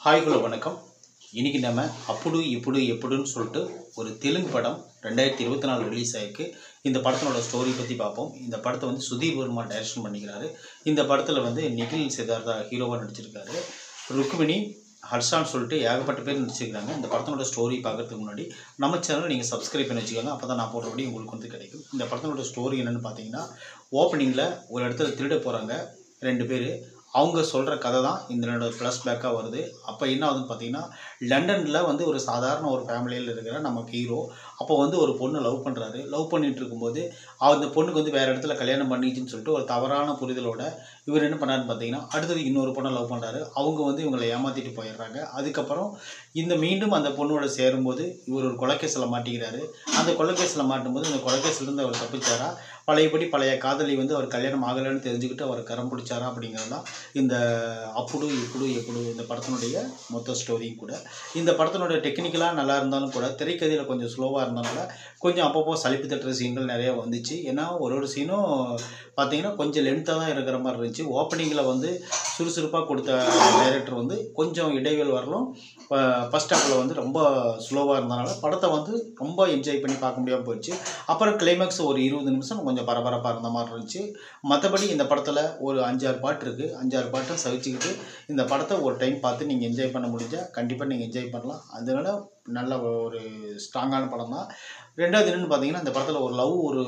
Hi hello வணக்கம். இன்றைக்கி நம்ம அப்புடு இப்படு எப்படின்னு சொல்லிட்டு ஒரு தெலுங்கு படம் 2024 ரிலீஸ் ஆகிருக்கு. இந்த படத்தினோட ஸ்டோரி பற்றி பார்ப்போம். இந்த படத்தை வந்து சுதீர் வர்மா டைரக்ஷன் பண்ணிக்கிறாரு. இந்த படத்தில் வந்து நிகில் சித்தார்த்தா ஹீரோவாக நடிச்சிருக்காரு. ருக்மிணி, ஹர்ஷான்னு சொல்லிட்டு ஏகப்பட்ட பேர் நடிச்சிருக்காங்க. இந்த படத்தினோட ஸ்டோரி பார்க்கறதுக்கு முன்னாடி நம்ம சேனல் நீங்கள் சப்ஸ்கிரைப் பண்ணி வச்சுக்கோங்க. அப்போ தான் நான் போடுறபடி உங்களுக்கு வந்து கிடைக்கும். இந்த படத்தினோட ஸ்டோரி என்னென்னு பார்த்தீங்கன்னா, ஓப்பனிங்கில் ஒரு இடத்துல திருட போகிறாங்க 2 பேர். அவங்க சொல்கிற கதை தான் இதனோட ஃப்ளாஷ்பேக்காக வருது. அப்போ என்ன ஆகுதுன்னு பார்த்தீங்கன்னா, லண்டனில் வந்து ஒரு சாதாரண ஒரு ஃபேமிலியில் இருக்கிற நமக்கு ஹீரோ அப்போ வந்து ஒரு பொண்ணு லவ் பண்ணுறாரு. லவ் பண்ணிகிட்டு இருக்கும்போது அந்த பொண்ணுக்கு வந்து வேறு இடத்துல கல்யாணம் பண்ணிச்சுன்னு சொல்லிட்டு ஒரு தவறான புரிதலோட இவர் என்ன பண்ணாருன்னு பார்த்தீங்கன்னா, அடுத்தது இன்னொரு பொண்ணை லவ் பண்ணுறாரு. அவங்க வந்து இவங்களை ஏமாற்றிட்டு போயிடுறாங்க. அதுக்கப்புறம் மீண்டும் அந்த பொண்ணோட சேரும்போது இவர் ஒரு கொலைக்கேசில் மாட்டிக்கிறாரு. அந்த கொலைக்கேசில் மாட்டும்போது இந்த கொலைக்கேசிலேருந்து அவர் தப்பிச்சாரா, பழைய காதலி வந்து அவர் கல்யாணம் ஆகலைன்னு தெரிஞ்சுக்கிட்டு அவர் கரம் பிடிச்சாரா அப்படிங்கிறது தான் இந்த அப்புடு இப்படு எப்படு இந்த படத்தினுடைய மொத்த ஸ்டோரியும் கூட. இந்த படத்தினுடைய டெக்னிக்கலாக நல்லா இருந்தாலும் கூட திரைக்கதையில் கொஞ்சம் ஸ்லோவாக இருந்தனால கொஞ்சம் அப்பப்போ சலிப்பு தட்டுற சீன்கள் நிறையா வந்துச்சு. ஏன்னா ஒரு சீனும் பார்த்தீங்கன்னா கொஞ்சம் லென்த்தாக தான் இருக்கிற மாதிரி இருந்துச்சு. ஓப்பனிங்கில் வந்து சுறுசுறுப்பாக கொடுத்த டைரக்டர் வந்து கொஞ்சம் இடைவெளி வரலும் ஃபஸ்ட் ஹாஃபில் வந்து ரொம்ப ஸ்லோவாக இருந்தனால படத்தை வந்து ரொம்ப என்ஜாய் பண்ணி பார்க்க முடியாமல் போயிடுச்சு. அப்புறம் கிளைமேக்ஸ் ஒரு 20 நிமிஷம் கொஞ்சம் பரபரப்பாக இருந்த மாதிரி இருந்துச்சு. மற்றபடி இந்த படத்தில் ஒரு 5-6 பாட்டு இருக்குது. 5-6 பாட்டை சகிச்சுக்கிட்டு இந்த படத்தை ஒரு டைம் பார்த்து நீங்கள் என்ஜாய் பண்ண முடிஞ்சால் கண்டிப்பாக நீங்கள் என்ஜாய் பண்ணலாம். அதனால நல்ல ஒரு ஸ்ட்ராங்கான படம் தான். ரெண்டாவது என்னென்னு பார்த்தீங்கன்னா, இந்த படத்தில் ஒரு லவ் ஒரு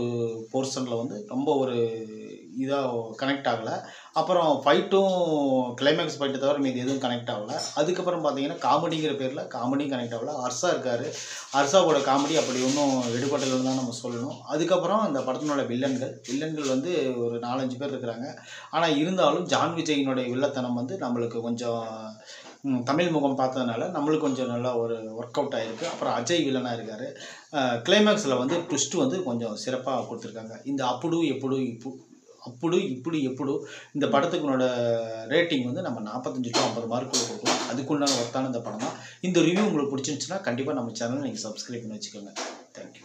போர்ஷனில் வந்து ரொம்ப ஒரு இதாக கனெக்ட் ஆகலை. அப்புறம் ஃபைட்டும் கிளைமேக்ஸ் ஃபைட்டை தவிர மீது எதுவும் கனெக்ட் ஆகலை. அதுக்கப்புறம் பார்த்தீங்கன்னா காமெடிங்கிற பேரில் காமெடியும் கனெக்ட் ஆகலை. ஹர்ஷா இருக்கார். ஹர்ஷாவோட காமெடி அப்படி ஒன்றும் எடுபடலைன்னு தான் நம்ம சொல்லணும். அதுக்கப்புறம் இந்த படத்தினோட வில்லன்கள் வந்து ஒரு 4-5 பேர் இருக்கிறாங்க. ஆனால் இருந்தாலும் ஜான் விஜயினுடைய வில்லத்தனம் வந்து நம்மளுக்கு கொஞ்சம் தமிழ் முகம் பார்த்ததுனால நம்மளுக்கு கொஞ்சம் நல்லா ஒரு ஒர்க் அவுட் ஆகிருக்கு. அப்புறம் அஜய் வில்லனாக இருக்கார். கிளைமேக்ஸில் வந்து ட்விஸ்ட்டு வந்து கொஞ்சம் சிறப்பாக கொடுத்துருக்காங்க. இந்த அப்புடு இப்படி எப்படு இந்த படத்துக்குனோட ரேட்டிங் வந்து நம்ம 45 to 50 மார்க்குள்ள கொடுக்கலாம். அதுக்குண்டான ஒர்த்தான இந்த படம் தான். இந்த ரிவ்யூ உங்களுக்கு பிடிச்சிருந்துச்சுன்னா கண்டிப்பாக நம்ம சேனலை நீங்கள் சப்ஸ்கிரைப் பண்ணி வச்சுக்கோங்க. தேங்க்யூ.